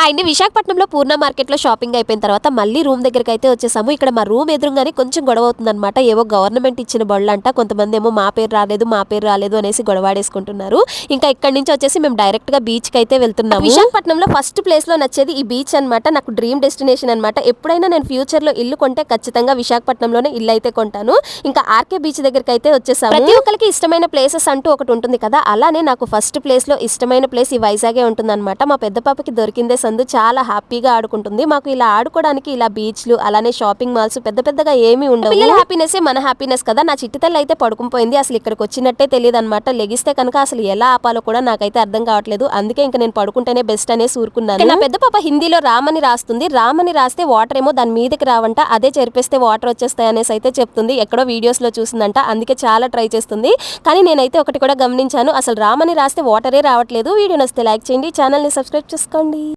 Hi అండి. విశాఖపట్నంలో పూర్ణ మార్కెట్లో షాపింగ్ అయిపోయిన తర్వాత మళ్ళీ రూమ్ దగ్గరికి అయితే వచ్చేసాము. ఇక్కడ మా రూమ్ ఎదురుగానే కొంచెం గొడవ అవుతుందన్నమాట. ఏవో గవర్నమెంట్ ఇచ్చిన బళ్ళంట. కొంతమంది ఏమో మా పేరు రాలేదు అనేసి గొడవాడేసుకుంటున్నారు. ఇంకా ఇక్కడి నుంచి వచ్చేసి మేము డైరెక్ట్ గా బీచ్ కి అయితే వెళ్తున్నాము. విశాఖపట్నంలో ఫస్ట్ ప్లేస్ లో నచ్చేది ఈ బీచ్ అన్నమాట. నాకు డ్రీమ్ డెస్టినేషన్ అన్నమాట. ఎప్పుడైనా నేను ఫ్యూచర్ లో ఇల్లు కొంటే ఖచ్చితంగా విశాఖపట్నంలోనే ఇల్లు అయితే కొంటాను. ఇంకా ఆర్కే బీచ్ దగ్గరికి అయితే వచ్చేసాము. ప్రతి ఒక్కరికి ఇష్టమైన ప్లేసెస్ అంటూ ఒకటి ఉంటుంది కదా, అలానే నాకు ఫస్ట్ ప్లేస్ లో ఇష్టమైన ప్లేస్ ఈ వైజాగే ఉంటుందన్నమాట. మా పెద్ద పాపకి దొరికిందే సందు. చాలా హ్యాపీగా ఆడుకుంటుంది. మాకు ఇలా ఆడుకోవడానికి ఇలా బీచ్లు అలానే షాపింగ్ మాల్స్ పెద్ద పెద్దగా ఏమీ ఉండవు. పిల్లల హ్యాపీనెస్ మన హ్యాపీనెస్ కదా. నా చిట్టి తల్లి అయితే పడుకుపోయింది. అసలు ఇక్కడికి వచ్చినట్టే తెలియదు అనమాట. లెగిస్తే కనుక అసలు ఎలా ఆపాలో కూడా నాకైతే అర్థం కావట్లేదు. అందుకే ఇంకా నేను పడుకుంటేనే బెస్ట్ అనేసి ఊరుకున్నాను. నా పెద్ద పాప హిందీలో రామని రాస్తుంది. రామని రాస్తే వాటర్ ఏమో దాని మీదకి రావంట. అదే చెరిపేస్తే వాటర్ వచ్చేస్తాయి అనేసి అయితే చెప్తుంది. ఎక్కడో వీడియోస్ లో చూసిందంట. అందుకే చాలా ట్రై చేస్తుంది. కానీ నేనైతే ఒకటి కూడా గమనించాను, అసలు రామని రాస్తే వాటరే రావట్లేదు. వీడియో నచ్చితే లైక్ చేయండి, ఛానల్ ని సబ్స్క్రైబ్ చేసుకోండి.